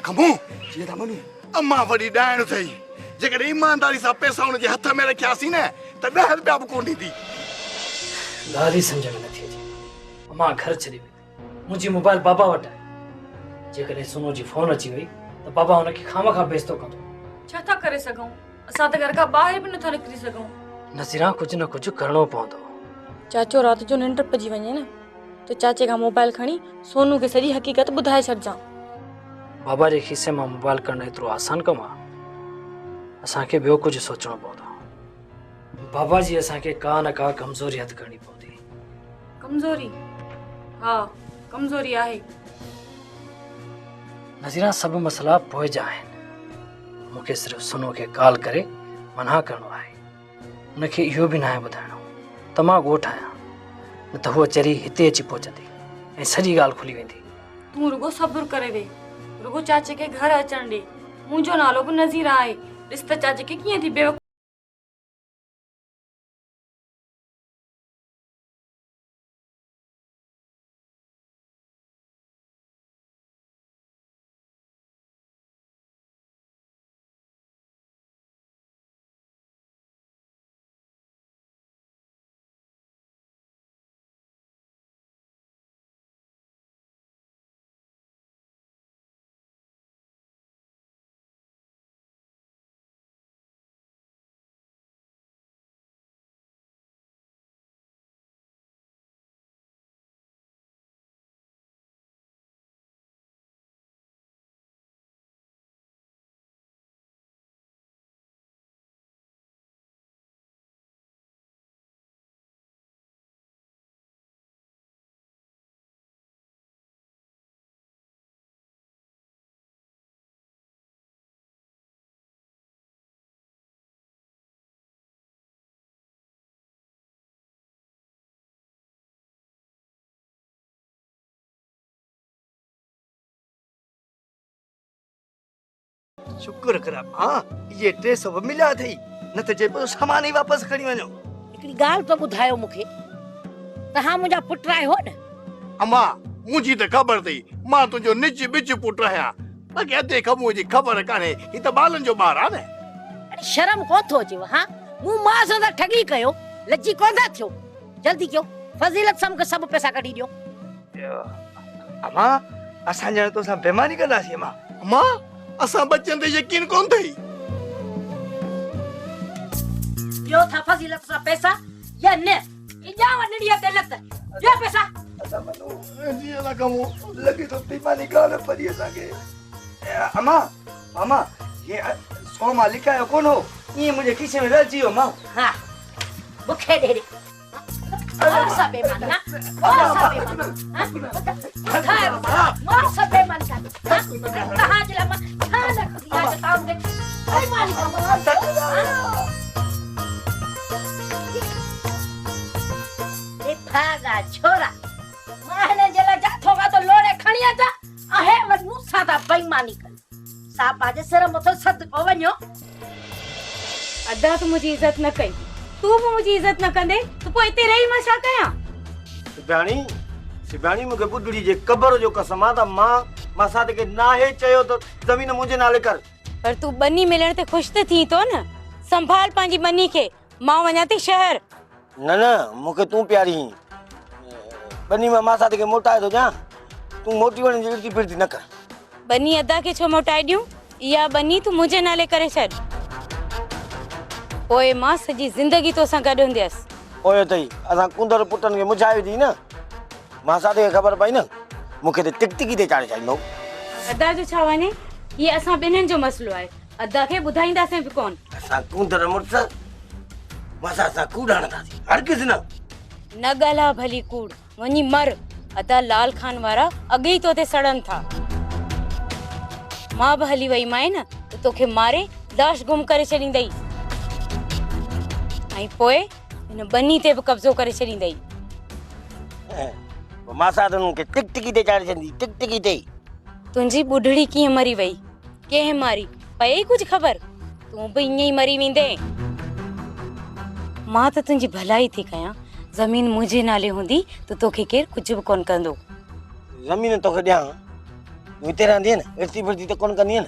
खमो ये ता मनु अम्मा वडी डायण थई जेकर ईमानदारी सा पैसा उन जे हथ में रखियासी न त 10 रुपया भी कोन दी गाली समझ में नथी अचे अम्मा घर छॾे वई मुंहिंजी मोबाइल बाबा वटि आहे जेकॾहिं सुनो जी फोन अची वई त बाबा हुनखे खामखा बेइज़्ज़तो कंदो छा था करे सघूं असां त घर खां ॿाहिरि बि नथा निकिरी सघूं नज़ीरा कुझु न कुझु करणो पवंदो चाचो राति जो निंड पइजी वञे न त चाचे खां मोबाइल खणी सोनू खे सॼी हक़ीक़त ॿुधाए छॾिजां बाबा जे खीसे मां मोबाइल करणु एतिरो आसान कमु आहे असांखे ॿियो कुझु सोचणो पवंदो बाबा जी असांखे का न का कमज़ोरी हथु करणी पवंदी कमज़ोरी हा कमज़ोरी आहे नज़ीरा सभु मसला पोइ जा आहिनि मूंखे सिर्फ़ु सुनो खे कॉल करे मना करणो आहे उनखे इहो बि न आहे ॿुधाइणो त मां ॻोठु आहियां न त हूअ चरी हिते अची पहुचंदी ऐं सॼी ॻाल्हि खुली वेंदी तूं रुगो सब्र करे वे रुगो चाचे खे घर अचण ॾे मुंहिंजो नालो बि नज़ीरा आहे ॾिस त चाचे खे कीअं थी बेवकूफ़ शुक्र करा मां ये 300 मिलिया थई न त जे सामान ही वापस खणी वञो हिकड़ी गाल तो बुधायो मुखे तहां मुंजा पुट आयो न अम्मा मुझी त खबर थई मां तुझो निज बिच पुट आहियां बाक़ी अधे खमो जी खबर काने ही त बालन जो ॿार आ न अरे शर्म को थो अचेव हां मु मां सां ठगी कयो लज्जी कोंदा थियो जल्दी कयो फजीलत सम के सब पैसा कढी दियो अम्मा असां जण तो सा बेमानी कंदासी अम्मा अम्मा असां बच्चन ते यकीन कोन थई दियो था फजीलत सा पैसा या न इजा वनड़िया ते लत दियो पैसा असा मनो जी ना कमो लगे तो बेमानी कान पड़ी असा के अम्मा मामा ये 100 मा लिखा है कोन हो ये मुझे खीसे में रची हो मां हां मुखे दे दे और सब बेमान ना और सब बेमान हां और सब बेमान का कहां चला मैं खाना दिया बताऊंगे अरे मालिक ये भागा छोरा माने जला जाथोगा तो लोड़े खणिया था आहे वनु सादा बेईमानी कर साहब बाजे सर मथो सद को वणो अदा तो मुझे इज्जत न कई तू भी मुझे इज्जत न कंदे तो पोइ इते रही मां छा कयां सिबाणी मुके बुद्धड़ी जे कबर जो कसम आ त मां साथ के ना है चयो तो जमीन मुझे नाले कर पर तू बन्नी मिलण ते खुश त थी तो न संभाल पांजी बन्नी के मां वञा थी शहर न मुके तू प्यारी बनी में मां साथ के मोटाए तो जा तू मोटी वणी जी फिरती न कर बन्नी अदा के छो मोटाए दियूं या बन्नी तू मुझे नाले करे छॾ ओए मां सजी जिंदगी तो सा गड हुंदियस ओए तई असा कुंदर पुटन के मुझाई दी न मां साथ के खबर पई न मुके ते टिकटिकी ते चाड़े छाइनो अदा जो छा वने ये असा बिनन जो मसलो है अदा के बुधाइंदा से भी कोन असा कुंदर मुर्स मसा सा कूड़ाण था हर किस न गला भली कूड़ वनी मर अदा लाल खान वारा अगे ही तो ते सड़न था मां भली वई माए न तो तोखे मारे लाश गुम करे छडींदई आई पोए इन बन्नी ते भी कब्जो करे छडींदई मां साथ के टिकटिकी ते चाड़े छंदी टिकटिकी ते तुंजी बुढ़ड़ी की मरी वई के मारी पई कुछ खबर तू भी इं मरी विंदे मां तो तुंजी भलाई थी कया जमीन मुझे नाले हुंदी तो तोखे केर कुछ भी कोन कंदो जमीन तोखे दिया तूं हिते रहंदी न इर्ती फिरती त कोन कंदी न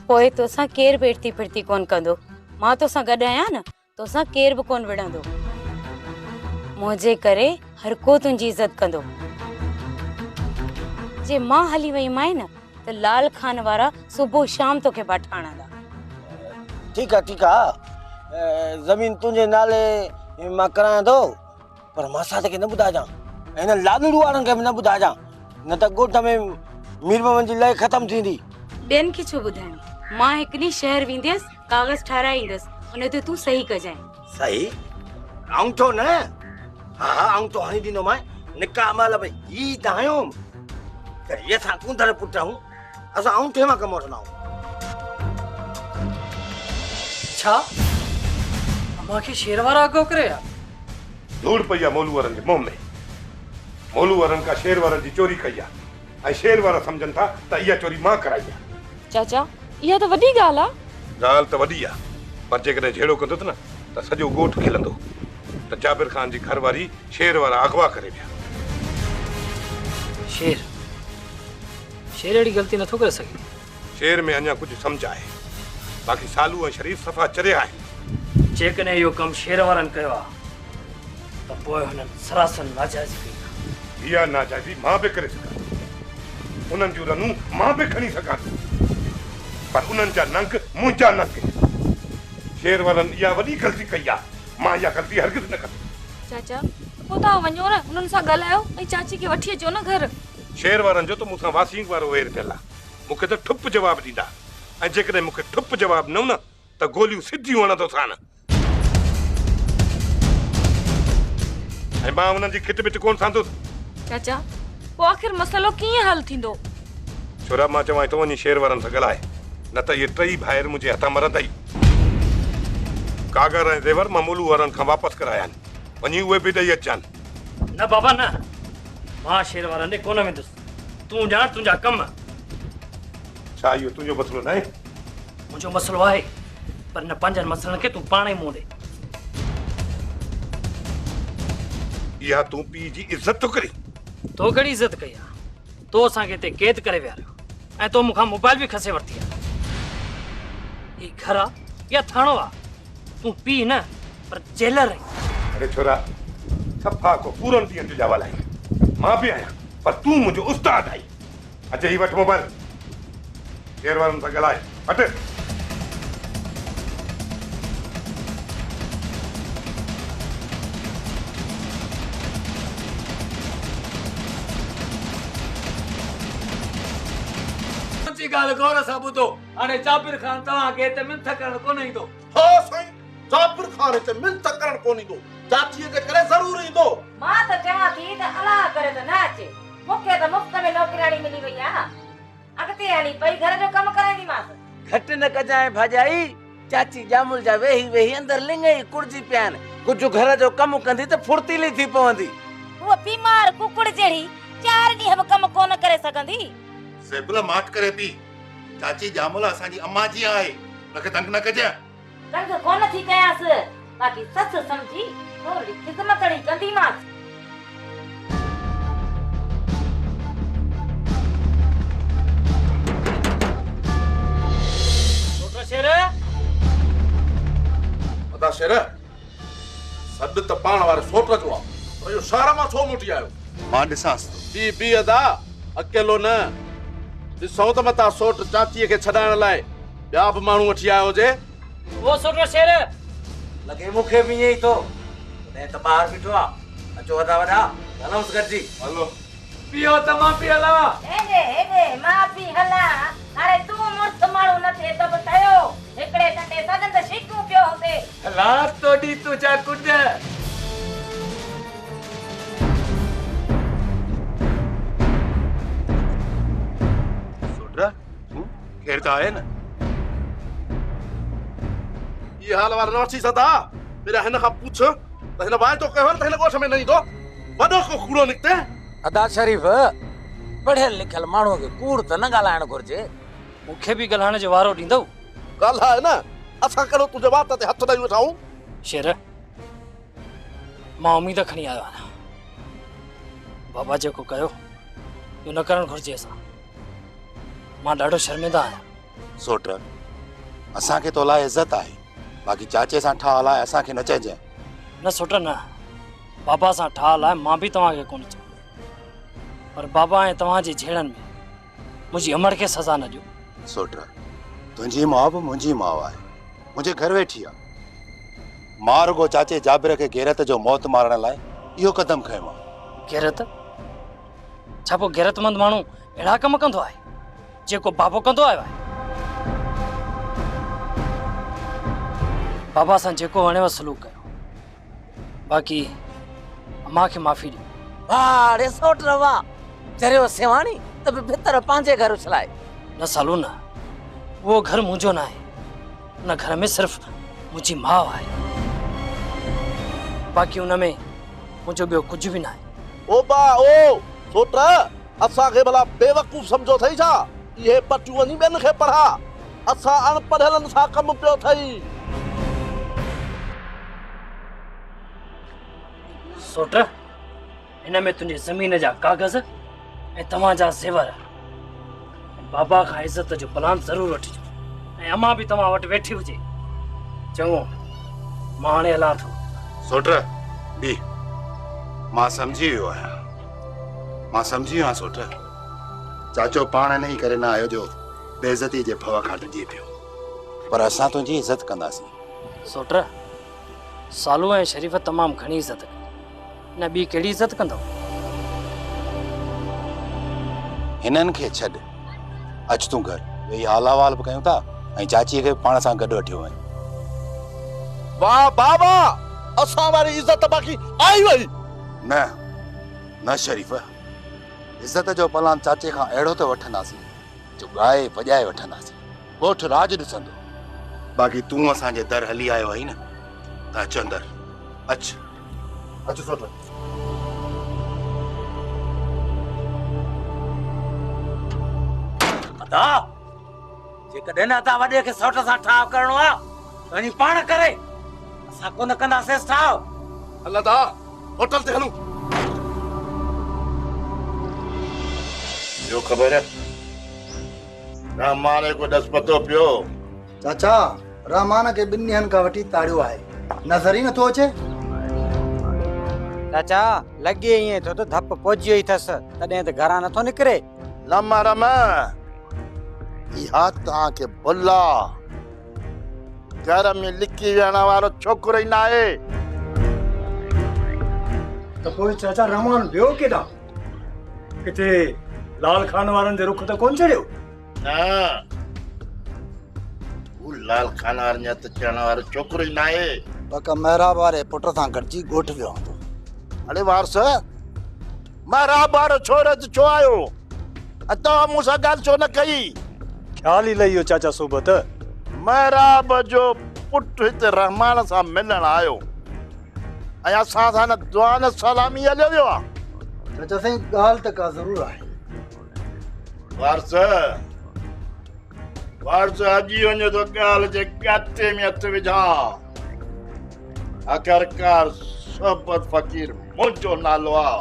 पोइ तोसां केरु बि इर्ती फिरती कोन कंदो। मां तोसां गॾु आहियां न, तोसां केरु बि कोन विढ़ंदो। मुंहिंजे करे हर को तुंहिंजी इज़त कंदो। जे मां हली वई मां न त लाल खान वारा सुबुह शाम तोखे बाठा आणंदा। ठीक आहे ज़मीन तुंहिंजे नाले मां करायां थो, पर मां साथ खे न ॿुधाइजां ऐं हिन लाॾड़ू वारनि खे बि न ॿुधाइजां, न त ॻोठ में मीर मोहम्मद जी लय ख़तम थींदी। ॿियनि खे छो ॿुधाइणो? मां हिकु ॾींहुं शहर वेंदसि, कागज़ ठाराए ईंदसि, उन ते तूं सही कजांइ। सही अंगूठो न? हा अंगूठो हणी ॾींदोमांइ। निकाह महिल भई ही त आहियूं त ये असां कुंदड़ पुट आहियूं, असां अंगूठे मां कमु वठंदा आहियूं। छा मूंखे शेर वारा अगो करे या? धूड़ पई आहे मोलू वारनि जे मुंह में। मोलू वारनि खां शेर वारनि जी चोरी कई आहे ऐं शेर वारा सम्झनि था त इहा चोरी मां कराई आहे। चाचा इहा त वॾी ॻाल्हि आहे। ॻाल्हि त वॾी आहे, पर जेकॾहिं झेड़ो कंदुसि न त सॼो ॻोठ खिलंदो त जाबिर ख़ान जी घरवारी शेर वारा अगवा करे विया। शेर अहिड़ी ग़लती नथो करे सघे। शेर में अञा कुझु सम्झ आहे, बाक़ी सालू ऐं शरीफ़ सफ़ा चरिया आहिनि। जेकॾहिं इहो कमु शेर वारनि कयो आहे त पोइ हुननि सरासर नाजाइज़ी कई आहे। इहा नाजाइज़ी मां बि करे सघां, उन्हनि जूं रनूं मां बि खणी सघां, पर उन्हनि जा नंग मुंहिंजा नंग। शेर वारनि इहा वॾी ग़लती कई आहे, मां इहा ग़लती हरगिज़ न कंदुमि। चाचा पोइ तव्हां वञो न, उन्हनि सां ॻाल्हायो ऐं चाची खे वठी अचो न घर। शेर वारनि जो त मूंसां वासींग वारो वेर थियल आहे, मूंखे त ठुप जवाबु ॾींदा, ऐं जेकॾहिं मूंखे ठुप जवाबु न त गोलियूं सिधियूं हणंदोसां न। ऐं मां उन्हनि जी खिट बिट कोन सांदुसि। चाचा पोइ आख़िर मसइलो कीअं हल थींदो? छोरा मां चवां थो वञी शेर वारनि सां ॻाल्हाए, न त इहे टई भाइर मुंहिंजे हथां मरंदा ई। कागर ऐं ज़ेवर मां मोलू वारनि खां वापसि कराया आहिनि, वञी उहे बि ॾेई अचनि। न बाबा न, मां शेर वारनि ॾे कोन वेंदुसि। तूं ॼाण तुंहिंजा कम। छा इहो तुंहिंजो मसइलो न आहे? मुंहिंजो मसइलो आहे, पर न पंहिंजनि मसइलनि खे तूं पाण ई मुंहुं ॾे। इहा तूं पीउ जी इज़त थो करी? तो कहिड़ी इज़त कई आहे? तो असांखे हिते क़ैद करे वियारियो ऐं तो मूंखां मोबाइल बि खसे वरिती आहे। ही घर आहे या थाणो आहे? तूं पीउ न पर जेलर आहीं। अरे छोरा, सफ़ा को पूरनि ॾींहंनि जो ॼावल आहीं। मां बि आहियां, पर तूं मुंहिंजो उस्ताद आहीं। अचे ही वटि मोबाइल, शेर वारनि सां ॻाल्हाए वटि। ॻाल्हि गौर सां ॿुधो, हाणे जाबिर ख़ान तव्हांखे हिते मिंथ करणु कोन ईंदो। हा साईं, जाबिर ख़ान हिते मिंथ करणु कोन ईंदो, चाचीअ जे करे ज़रूर ईंदो। मां त चवां थी त अलाह करे त न अचे। मूंखे त मुफ़्त में नौकराणी मिली वई आहे, अॻिते हली पई घर जो कमु कराईंदीमांसि। घटि न कजांइ भाॼाई, चाची जामुल जा वेही अंदरि लिंङे ई कुड़जी पिया आहिनि। कुझु घर जो कमु कंदी त फुर्तीली थी पवंदी। उहा बीमार कुकुड़ जहिड़ी 4 ॾींहं बि कमु कोन करे सघंदी। सेबला माठ करे पी, चाची जामुल असांजी अम्मा जी आहे, उनखे तंग न कजां। तंग कोन थी कयांसि, बाक़ी ससु सम्झी थोरी ख़िदमतड़ी कंदीमांसि। अदा शेर, सॾु त पाण वारे सोट जो आहे, पर इहो शहर मां छो मोटी आयो? मां ॾिसांसि थो। बी अदा, अकेलो न, ॾिसो त मता सोट चाचीअ खे छॾाइण लाइ ॿिया बि माण्हू वठी आयो हुजे। वो सोटो शेर लॻे मूंखे बि ईअं ई थो, तॾहिं त ॿाहिरि बीठो आहे। अचो वॾा वॾा हलऊंसि गॾिजी। हलो पियो त मां पी हलां। हेॾे मां पी हलां, हाणे तूं मुर्स माण्हू न थिए त बि ठहियो। हिकिड़े टंडे सदन त शिकूं पियो हुते। रात तो ॾी तूं जा कुॾ। सोटरा, केर त आहे न? ये हाल वारा न अची सघंदा। मेरा हिन खां पुछ त हिन वाइदो कयो त हिन ॻोठ में न ईंदो। वॾो को कूड़ो निकिते। अदा शरीफ़, पढ़ियल लिखियल माण्हूअ खे कूड़ त न ॻाल्हाइणु घुरिजे। मूंखे बि ॻाल्हाइण जो वारो ॾींदव? ॻाल्हाए न, असां कहिड़ो तुंहिंजे वात ते हथ ॾेई वेठा आहियूं। शेर, मां उमेद खणी आयो आहियां। बाबा जेको कयो इहो न करणु घुरिजे। असां मां ॾाढो शर्मिंदा आहियां। सोट असांखे तो लाइ इज़त आहे, बाक़ी चाचे सां ठाल आहे असांखे न चइजांइ। न सोट न, बाबा सां ठाल आहे, मां बि तव्हांखे कोन चयो, पर बाबा ऐं तव्हांजी झेड़नि में मुंहिंजी अमड़ खे सज़ा न ॾियो। सोट तुंहिंजी माउ बि मुंहिंजी माउ आहे, मुंहिंजे घर वेठी आहे। मां रुगो चाचे जाबिर खे गैरत जो मौत मारण लाइ इहो कदम खयो आहे। गैरत? छा पोइ गैरतमंद माण्हू अहिड़ा कम कंदो आहे जेको बाबो कंदो आयो आहे? बाबा सां जेको वणेव सलूक कयो, बाक़ी अम्मा खे माफ़ी ॾियो। वाह रे सोट वाह, चरियो सेवाणी त बि भितर पंहिंजे घर उछलाए। न सालू न, उहो घर मुंहिंजो न आहे, उन घर में सिर्फ़ मुंहिंजी माउ आहे, बाक़ी उन में मुंहिंजो ॿियो कुझु बि न आहे। ओ बा ओ सोट असांखे भला बेवकूफ़ सम्झो अथई छा? इहे पटियूं वञी ॿियनि खे पढ़ा, असां अनपढ़ियलनि सां कमु पियो अथई। सोट हिन में तुंहिंजी ज़मीन जा कागज़ ऐं तव्हांजा ज़ेवर, बाबा खां इज़त जो प्लान ज़रूरु वठिजो, ऐं अम्मा बि तव्हां वटि वेठी हुजे। चङो, मां हाणे हलां थो। सोट बी मां सम्झी वियो आहियां, मां सम्झी वियो आहियां। सोट चाचो पाण इन ई करे न आयो जो बेइज़ती जे भव खां ॾिजी पियो, पर असां तुंहिंजी इज़त कंदासीं। सोट सालू ऐं शरीफ़ तमामु घणी इज़त कई, न ॿी कहिड़ी इज़त कंदव? हिननि खे छॾ, अच तूं घर, वेही हाल अहवाल बि कयूं था ऐं चाचीअ खे पाण सां गॾु वठी वञ। वाह बाबा, असां वारी इज़त बाक़ी आई वई। न न शरीफ़, इज़त जो प्लान चाचे खां अहिड़ो त वठंदासीं जो ॻाए वॼाए वठंदासीं, ॻोठ राज ॾिसंदो। बाक़ी तूं असांजे दर हली आयो आहीं न, त अच अंदर, अच अच सोट। अदा जेकॾहिं न अदा वॾे खे सोट सां ठाव करणो आहे त वञी पाण करे, असां कोन कंदासीं ठाव। हल दा होटल ते हलूं। जो ख़बर है रहमान को दस पतो पियो? चाचा रहमान खे 2 ॾींहंनि खां वठी ताड़ियो आहे, नज़र ई नथो अचे। चाचा लॻे ईअं थो त धप पहुची वई अथसि, तॾहिं त घरां नथो निकिरे। लम्मा रमा इहा तव्हांखे भुला घर में लिकी वेहण वारो छोकिरो ई न आहे। त पोइ चाचा रहमान वियो केॾां? किथे लाल खान वारनि जे रुख त कोन चढ़ियो? न हू लाल खान वारनि जा त चढ़ण वारो छोकिरो ई न आहे। पक महराब वारे पुट सां गॾिजी ॻोठ वियो हूंदो। अरे वारस महराब वारो छोरो छो आयो? तव्हां मूंसां ॻाल्हि छो न कई? ख्याल ई लही वियो चाचा सोबत। महराब जो पुट हिते रहमान सां मिलण आयो ऐं असां सां न दुआ न सलामी हलियो वियो आहे। चाचा साईं ॻाल्हि त का ज़रूरु आहे। वारस अॼु वञो त ॻाल्हि जे गाते में हथ विझां। आख़िरकार सोबत फ़कीर मुंहिंजो नालो आहे।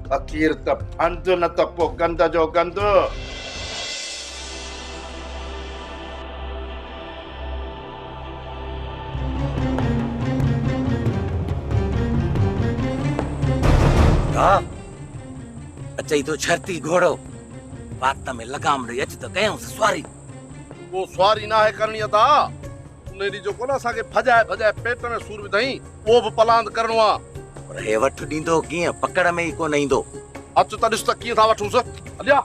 फ़कीर त फंद न त पोइ गंद जो गंद। अचई तो छरती घोड़ो, बात में लगाम ॾेई अच त कयूंसि स्वारी। वो स्वारी ना है करणी अदा, उन ॾींहुं जो कोन असांखे भॼाए भॼाए पेट में सूर विधई, उहो बि पलांद करणो आहे। पर हे वठ ॾींदो कीअं, पकड़ में ई कोन ईंदो। अच त ॾिस त कीअं था वठूंसि। हलिया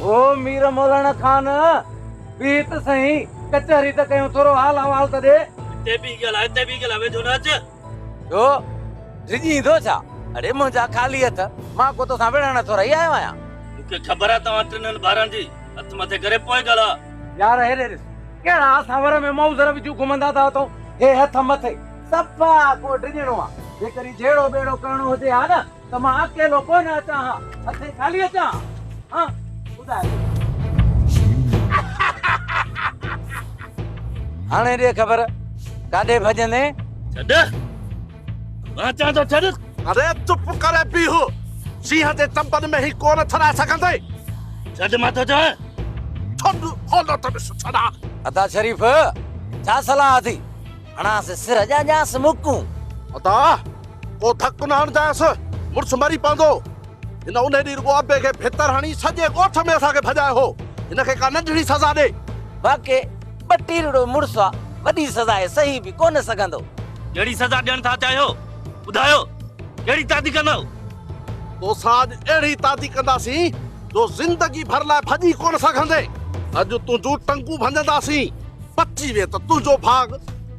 ओ मीर मौलाना खान बी त सही, कचहरी त कयूं, थोरो हाल अहवाल त ॾे। हिते बि ॻाल्हाए वेठो न अच। छो रिझींदो छा? अरे मुंहिंजा ख़ाली हथ, मां को तोसां विढ़ण थो रही आयो आहियां। मूंखे ख़बर आहे तव्हां 3 ॿारनि जी, हथ मथे करे पोइ ॻाल्हा। यार हेॾे ॾिस, कहिड़ा असां में मौज़र विझूं घुमंदा था तो हे हथ मथे सफ़ा को डिॼणो आहे। जेकॾहिं जहिड़ो ॿेड़ो करणो हुजे हा न त मां अकेलो कोन अचां हा, हथे ख़ाली अचां हा। ॿुधाए हाणे ॾे ख़बर काॾे भॼंदे? छॾ मां चवां थो छॾ। अरे चुप करे बीहो, सीह जे चंपनि में ही कोन छॾाए सघंदे। छॾ मां थो चवां, छॾ होलो त छॾा। अदा शरीफ़ छा सलाह थी? हणास सिर जांस मुकूं। अदा को धक न हणजांस, मुड़ुस मरी पवंदो। हिन उन ॾींहुं रुॻो अबे खे भितर हणी सॼे ॻोठ में असांखे भॼायो हो। हिनखे का नंढड़ी सज़ा ॾे। बाक़ी ॿटीरड़ो मुड़ुस आहे, वॾी सज़ा आहे, सही बि कोन सघंदो। कहिड़ी सज़ा ॾियण था चाहियो? ॿुधायो कहिड़ी तादी कंदव? तोसां अॼु अहिड़ी तादी कंदासीं जो ज़िंदगी भर लाइ भॼी कोन सघंदे। अॼु तुंहिंजूं टंगूं भञंदासीं, पची वे त तुंहिंजो भाग,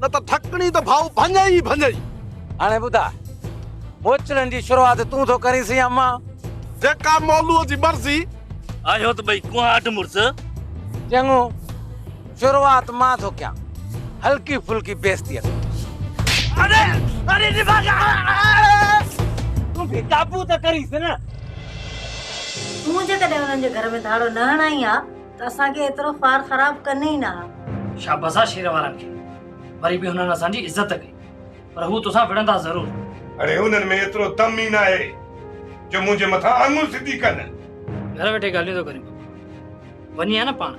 न त ढकणी त भाऊ भञे ई भञे। हाणे ॿुधा, मोचड़नि जी शुरूआत तूं थो करीसीं या मां? जेका मौलूअ जी मर्ज़ी। आयो त भई कुआट मुड़ुस। चङो, शुरूआत मां थो कयां, हल्की फुल्की बेइज्जतीअ। अरे अरे दिमाग तूं भी काबू त करीस न। तूं जे कॾहिं उन्हनि जे घर में धाड़ो न हणाई आहे त असांखे एतिरो फार ख़राब कनि ई न। शाबाश आहे शेर वारनि खे, वरी बि हुननि असांजी इज़त कई, पर हू तोसां विढ़ंदा ज़रूर। अरे हुननि में एतिरो दम ई न आहे जो मुंहिंजे मथां आङुर सिधी कनि। घर वेठे ॻाल्हियूं थो करीं, वञी आहे न पाण,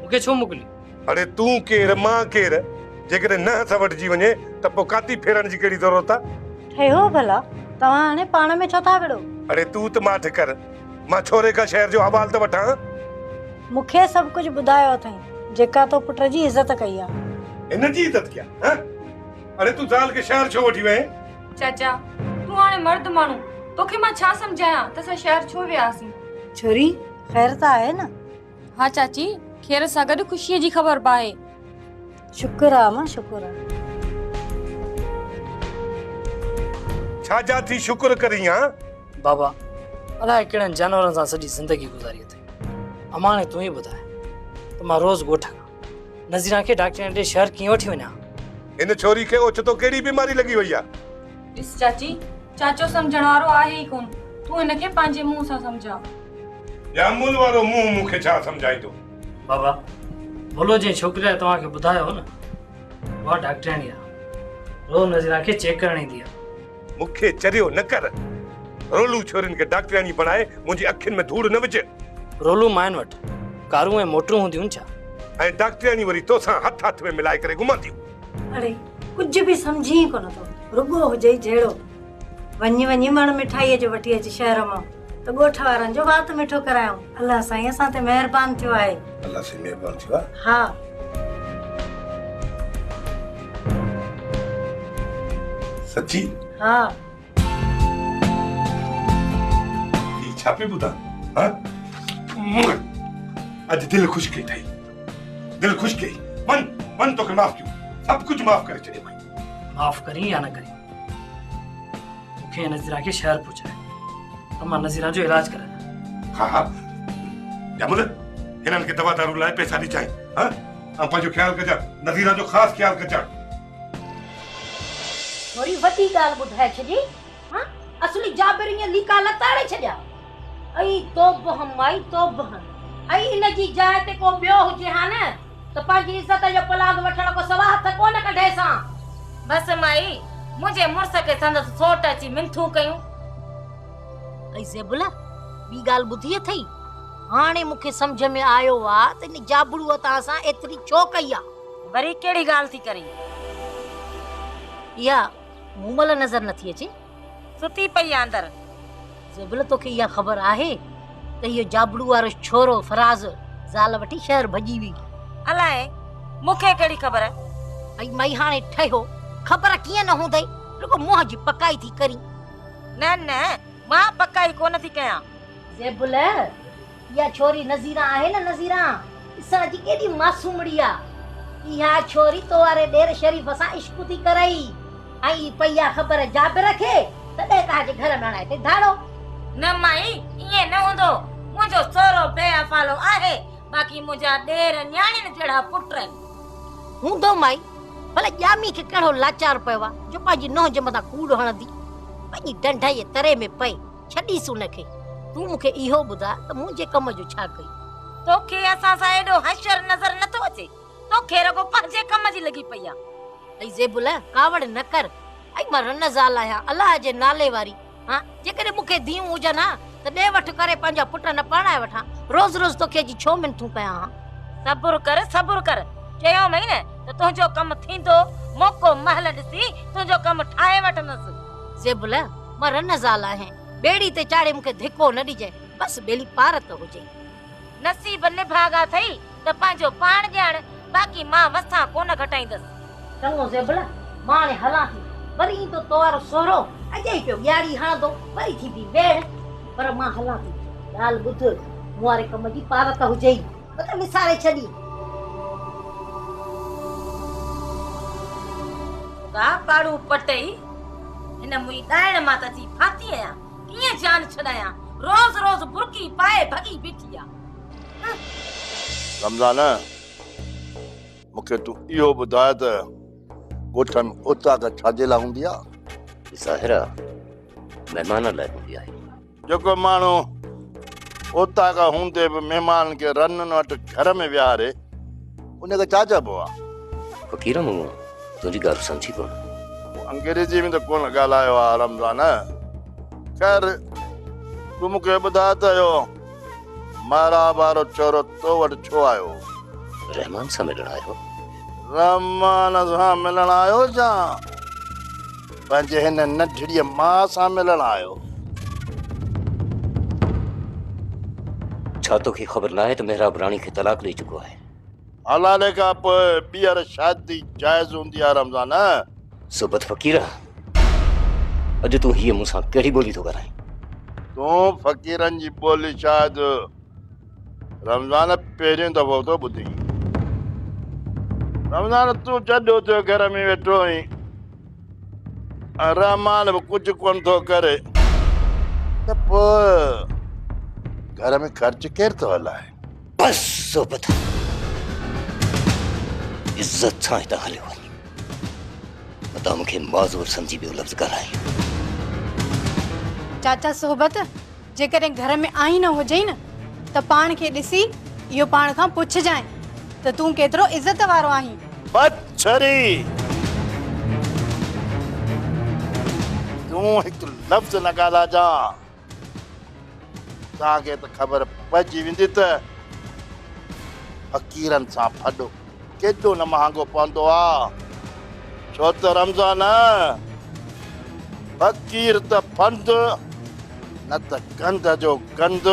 मूंखे छो मोकिली? अरे तूं केरु मां केरु? जेकॾहिं न हथ वटिजी वञे त पोइ काती फेरण जी कहिड़ी ज़रूरत आहे? ठहियो भला, तव्हां हाणे पाण में छो था विड़ो? अरे तूं त माठ कर, मां छोरे का शहर जो हवाल त वठां। मूंखे सभु कुझु ॿुधायो अथई, जेका तो पुट जी इज़त कई आहे। हिन जी इज़त कया? अरे तूं ज़ाल खे शहर छो वठी वएं? चाचा तूं हाणे मर्द माण्हू, तोखे मां छा सम्झायां त असां शहर छो वियासीं? छोरी ख़ैर त आहे न? हा चाची, खैर सां गॾु ख़ुशीअ जी ख़बर बि आहे। शुक्र आहे मां, शुक्र आहे। छा जा थी शुक्र करी हां? बाबा अलाए कहिड़नि जानवरनि सां सॼी ज़िंदगी गुज़ारी अथई। अमाणे तूं ई ॿुधाए त मां रोज़ ॻोठ खां नज़ीरा खे डॉक्टर ॾे शहर कीअं वठी वञा? इन छोरी खे ओचितो कहिड़ी बीमारी लॻी वई आहे? ॾिस चाची, चाचो सम्झण वारो आहे ई कोन, तूं हिनखे पंहिंजे मुंहं सां सम्झा। या मुल वारो मुंहुं मूंखे छा सम्झाईंदो? बाबा बोलो जे छोकिरी लाइ तव्हांखे ॿुधायो हो न, उहा डॉक्टराणी आहे, रोज़ नज़ीरा खे चेक करण ईंदी आहे। मूंखे चरियो न कर, रोलू छोरियुनि खे डॉक्टराणी बणाए मुंहिंजी अखियुनि में धूड़ न विझ। रोलू माइन वटि कारूं ऐं मोटरूं हूंदियूं छा? ऐं डॉक्टराणी वरी तोसां हथ हथ में मिलाए करे घुमंदियूं। अरे कुझु बि सम्झी कोन थो, रुॻो हुजे जहिड़ो। वञी वञी मण मिठाईअ जो वठी अची शहर मां त ॻोठ वारनि जो वात मिठो करायूं। अलाह साईं असां ते महिरबान थियो आहे। अल्लाह से महिरबान थियो आहे। हा सच्ची? हा ई छा पे ॿुधा? अॼु दिलि ख़ुशि कई अथई, दिलि ख़ुशि कई। वञ तोखे माफ़ कयूं, सभु कुझु माफ़ करे छॾे भाई। माफ़ करी या न करी, मूंखे नज़ीरा खे शहर पहुचाए त मां नज़ीरा जो इलाज करायां। हा जमुल हिननि खे दवा दारू लाइ पैसा ॾिजांइ। ऐं पंहिंजो ख़्यालु कजां, नज़ीरा जो ख़ासि ख़्यालु कजां। थोड़ी वॾी ॻाल्हि ॿुधाए छॾी। हां असली जाबिर ईअं लीका लताड़े छॾिया। ऐं तोब हम आई तोब हम, ऐं इन जी जाइ ते को ॿियो हुजे हा न त पंहिंजी इज़त जो पलाग वठण को सवा हथ कोन कढे सां। बस माई, मुझे मुर्स के संदस सोट अची मिंथू कयूं। ऐं ज़ेबुला ॿी ॻाल्हि ॿुधी अथई? हाणे मूंखे सम्झ में आयो आहे त इन जाबड़ूअ तां सां एतिरी छो कई आहे। वरी कहिड़ी ॻाल्हि थी करी? इहा मूं महिल नज़र नथी अचे, सुती पई आहे अंदरि। ज़ेबुल तोखे इहा ख़बर आहे त इहो जाबड़ू वारो छोरो फराज़ ज़ाल वठी शहर भॼी हुई? अलाए, मूंखे कहिड़ी ख़बर? ऐं मई हाणे ठहियो, ख़बर कीअं न हूंदई, रुॻो मुंहं जी पकाई थी करी। न न, मां पकाई कोन थी कयां। ज़ेबुल इहा छोरी नज़ीरा आहे न, नज़ीरा ॾिसण जी केॾी मासूमड़ी आहे। इहा छोरी तो वारे ॾेर शरीफ़ सां इश्क थी करई, ऐं पई आहे ख़बर जाबिर खे, तॾहिं तव्हांजे घर में हणाए ते धाड़ो। न माई, ईअं न हूंदो। मुंहिंजो सोरो बेअफ़ालो आहे, बाक़ी मुंहिंजा ॾेर न्याणियुनि जहिड़ा पुट आहिनि। हूंदो माई, भले ॼामी खे कहिड़ो लाचार पियो आहे जो पंहिंजी नुंहुं जे मथां कूड़ हणंदी, पंहिंजी ढंढाई तरे में पए छॾीस उनखे। तूं मूंखे इहो ॿुधा त मुंहिंजे कम जो छा कई? तोखे असां सां एॾो हशर नज़र नथो अचे। तोखे रुगो पंहिंजे कम जी लगी पई आहे। ऐं ज़ेबुल कावड़ न कर। ऐं मां रन ज़ाल आहियां अलाह जे नाले वारी। हाँ जेकॾहिं मूंखे धीअ हुजनि हा त ॾे वठि करे पंहिंजा पुट न पढ़ाए वठां। रोज़ रोज़ तोखे जी छो मिनथूं कयां हा। सब्र कर चयो मई न त तुंहिंजो कम थींदो। मौको महल ॾिसी तुंहिंजो कम ठाहे वठंदसि। ज़ेबुल मां रन ज़ाल आहियां। बेड़ी ते चाढ़े मूंखे धिको न ॾिजे। बस बेली पार त हुजे। नसीब निभागा थई त पंहिंजो पाण ॼाण। बाक़ी मां वसां कोन घटाईंदसि। चङो ज़ेबुल मां हाणे हलां थी। वरी ईंदो तो वारो सोहरो अॼु ई पियो ॻाड़ी हणंदो वरी थी बि वेड़। पर मां हलां थी। ॻाल्हि ॿुध मूं वारे कम जी पार त हुजे ई न त मिसारे छॾी। का पाड़ू पटई हिन मुई ॾाइण मां त जी फाती आहियां। कीअं जान छॾायां। रोज़ रोज़ बुरकी पाए भगी बीठी आहे। रमज़ान मूंखे तूं इहो ॿुधाए त ॻोठनि उताक छाजे लाइ हूंदी आहे? ज़ाहिरा महिमान लाइ हूंदी आहे। जेको माण्हू उताक हूंदे बि महिमान खे रननि वटि घर में विहारे उनखे छा चइबो आहे? फ़क़ीर मूं तुंहिंजी ॻाल्हि सम्झी कोन। अंग्रेजी में त कोन ॻाल्हायो आहे रमज़ान। ख़ैर तूं मूंखे ॿुधाए त इहो मारा वारो छोरो तो वटि छो आयो? रहमान सां मिलण आयो। रहमान सां मिलण आयो छा? पंहिंजे हिन नंढड़ीअ मां सां मिलण आयो? छा तोखे ख़बर न आहे त मेहराब राणी खे तलाक ॾेई चुको आहे? हलाले खां पोइ ॿीहर शादी जाइज़ हूंदी आहे रमज़ान। सुबत फ़क़ीर अॼु तूं हीअ मूंसां कहिड़ी ॿोली थो ॻाल्हाए? तूं फ़क़ीरनि जी ॿोली शायदि रमज़ान पहिरियों दफ़ो थो ॿुधी। रमज़ान तूं जॾो थियो घर में वेठो आहीं ऐं रहमान बि कुझु कोन थो करे त पोइ घर में ख़र्च केरु थो हलाए? बस सोबत इज्जत सां हितां हलियो वञ। मता मूंखे माज़ूर सम्झी ॿियो लफ़्ज़ ॻाल्हाए। चाचा सोबत जेकॾहिं घर में आई न हुजई न त पाण खे ॾिसी इहो पाण खां पुछजांइ त तूं केतिरो इज़त वारो आहीं। बदछरी तूं हिकु लफ़्ज़ न ॻाल्हाइजां। तव्हांखे त ख़बर पइजी वेंदी त फ़क़ीरनि सां फॾो केॾो न महांगो पवंदो आहे। छो त रमज़ान फ़क़ीर त फंद न त गंद जो गंद।